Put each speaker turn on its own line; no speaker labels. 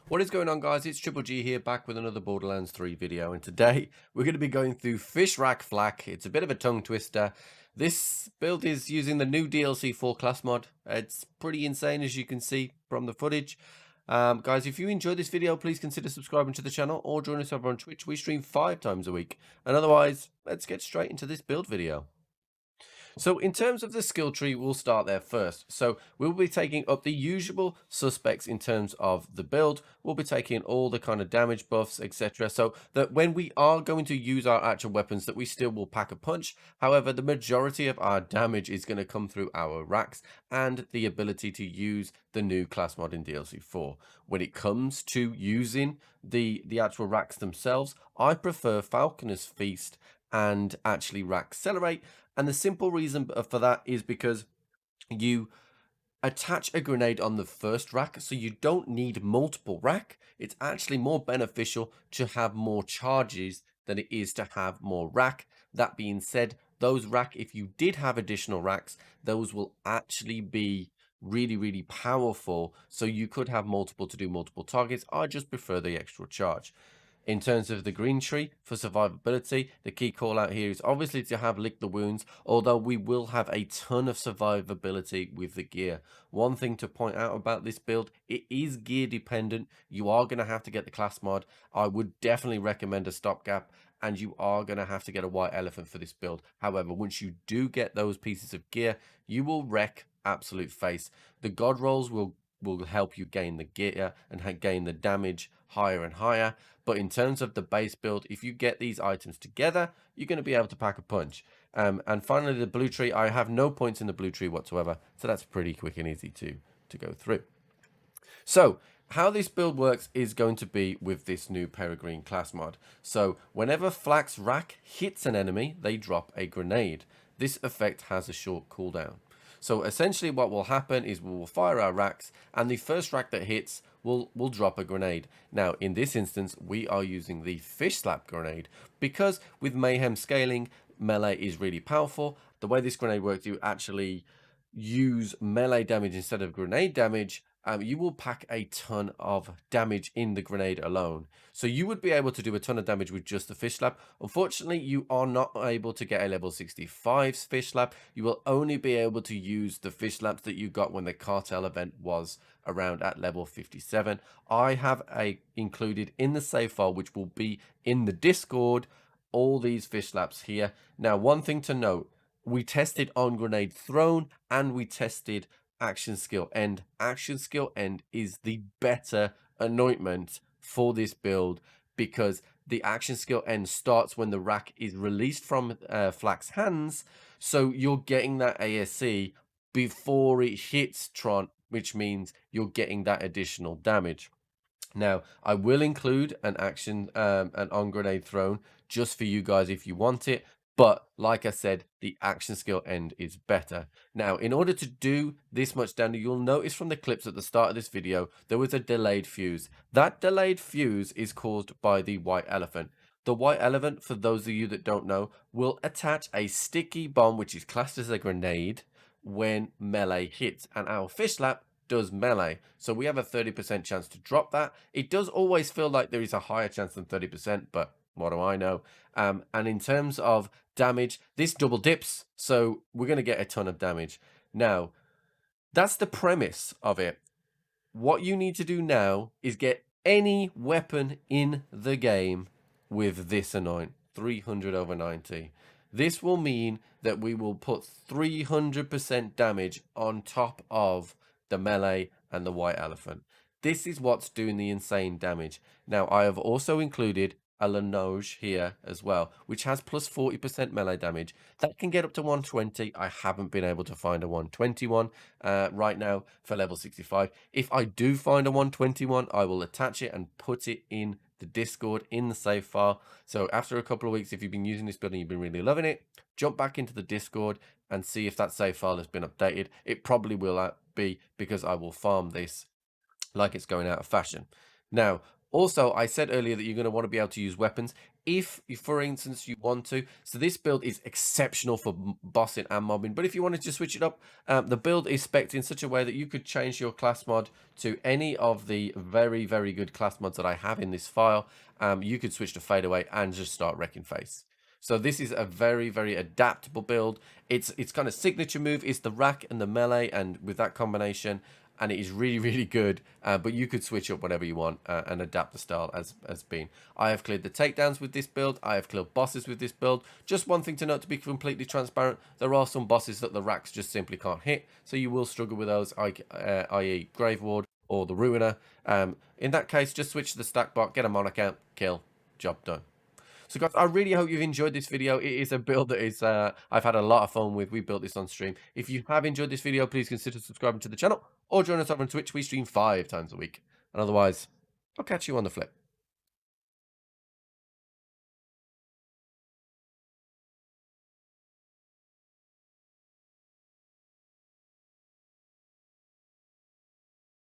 What is going on, guys? It's Triple G here, back with another Borderlands 3 video, and today we're going to be going through Fish Rack Flak. It's a bit of a tongue twister. This build is using the new DLC 4 class mod. It's pretty insane, as you can see from the footage. Guys, if you enjoyed this video, please consider subscribing to the channel or join us over on Twitch. We stream 5 times a week. And otherwise, let's get straight into this build video. So in terms of the skill tree, we'll start there first. So we'll be taking up the usual suspects in terms of the build. We'll be taking all the kind of damage buffs, etc. So that when we are going to use our actual weapons, that we still will pack a punch. However, the majority of our damage is going to come through our racks and the ability to use the new class mod in DLC 4. When it comes to using the actual racks themselves, I prefer Falconer's Feast and actually Rack Accelerate. And the simple reason for that is because you attach a grenade on the first rack, so you don't need multiple rack. It's actually more beneficial to have more charges than it is to have more rack. That being said, those rack, if you did have additional racks, those will actually be really powerful, so you could have multiple to do multiple targets. I just prefer the extra charge. In terms of the green tree for survivability, the key call out here is obviously to have lick the wounds, although we will have a ton of survivability with the gear. One thing to point out about this build, it is gear dependent. You are going to have to get the class mod. I would definitely recommend a stopgap, and you are going to have to get a white elephant for this build. However, once you do get those pieces of gear, you will wreck absolute face. The god rolls will help you gain the gear and gain the damage higher and higher. But in terms of the base build, if you get these items together, you're going to be able to pack a punch. And finally, the blue tree. I have no points in the blue tree whatsoever, so that's pretty quick and easy to go through. So how this build works is going to be with this new Peregrine Class Mod. So whenever Flak's rack hits an enemy, they drop a grenade. This effect has a short cooldown. So essentially what will happen is we will fire our racks, and the first rack that hits will drop a grenade. Now in this instance, we are using the fish slap grenade because with mayhem scaling, melee is really powerful. The way this grenade works, you actually use melee damage instead of grenade damage. You will pack a ton of damage in the grenade alone. So you would be able to do a ton of damage with just the fish slap. Unfortunately, you are not able to get a level 65 fish slap. You will only be able to use the fish slaps that you got when the cartel event was around at level 57. I have included in the save file, which will be in the Discord, all these fish slaps here. Now, one thing to note, we tested on grenade thrown and we tested action skill end. Action skill end is the better anointment for this build because the action skill end starts when the rack is released from Flak's hands, so you're getting that ASC before it hits Tron, which means you're getting that additional damage. Now I will include an on grenade thrown just for you guys if you want it. But like I said, the action skill end is better. Now, in order to do this much damage, you'll notice from the clips at the start of this video, there was a delayed fuse. That delayed fuse is caused by the white elephant. The white elephant, for those of you that don't know, will attach a sticky bomb, which is classed as a grenade, when melee hits. And our fish slap does melee. So we have a 30% chance to drop that. It does always feel like there is a higher chance than 30%, but what do I know? And in terms of damage, this double dips, so we're going to get a ton of damage. Now, that's the premise of it. What you need to do now is get any weapon in the game with this anoint, 300 over 90. This will mean that we will put 300% damage on top of the melee and the white elephant. This is what's doing the insane damage. Now, I have also included a Lenoge here as well, which has plus 40% melee damage. That can get up to 120. I haven't been able to find a 121 right now for level 65. If I do find a 121, I will attach it and put it in the Discord in the save file. So after a couple of weeks, if you've been using this build and you've been really loving it, jump back into the Discord and see if that save file has been updated. It probably will be, because I will farm this like it's going out of fashion. Now, also, I said earlier that you're going to want to be able to use weapons. if, for instance, you want to. So this build is exceptional for bossing and mobbing. But if you wanted to switch it up, the build is spec'd in such a way that you could change your class mod to any of the very, very good class mods that I have in this file. You could switch to fadeaway and just start wrecking face. So this is a very, very adaptable build. Its kind of signature move is the rack and the melee, and with that combination, and it is really, really good. But you could switch up whatever you want and adapt the style as been. I have cleared the takedowns with this build. I have killed bosses with this build. Just one thing to note, to be completely transparent, there are some bosses that the racks just simply can't hit, so you will struggle with those, i.e. Grave Ward or the Ruiner. In that case, just switch to the stack bot, get a monarch out, kill, job done. So guys, I really hope you've enjoyed this video. It is a build that is I've had a lot of fun with. We built this on stream. If you have enjoyed this video, please consider subscribing to the channel or join us over on Twitch. We stream 5 times a week. And otherwise, I'll catch you on the flip.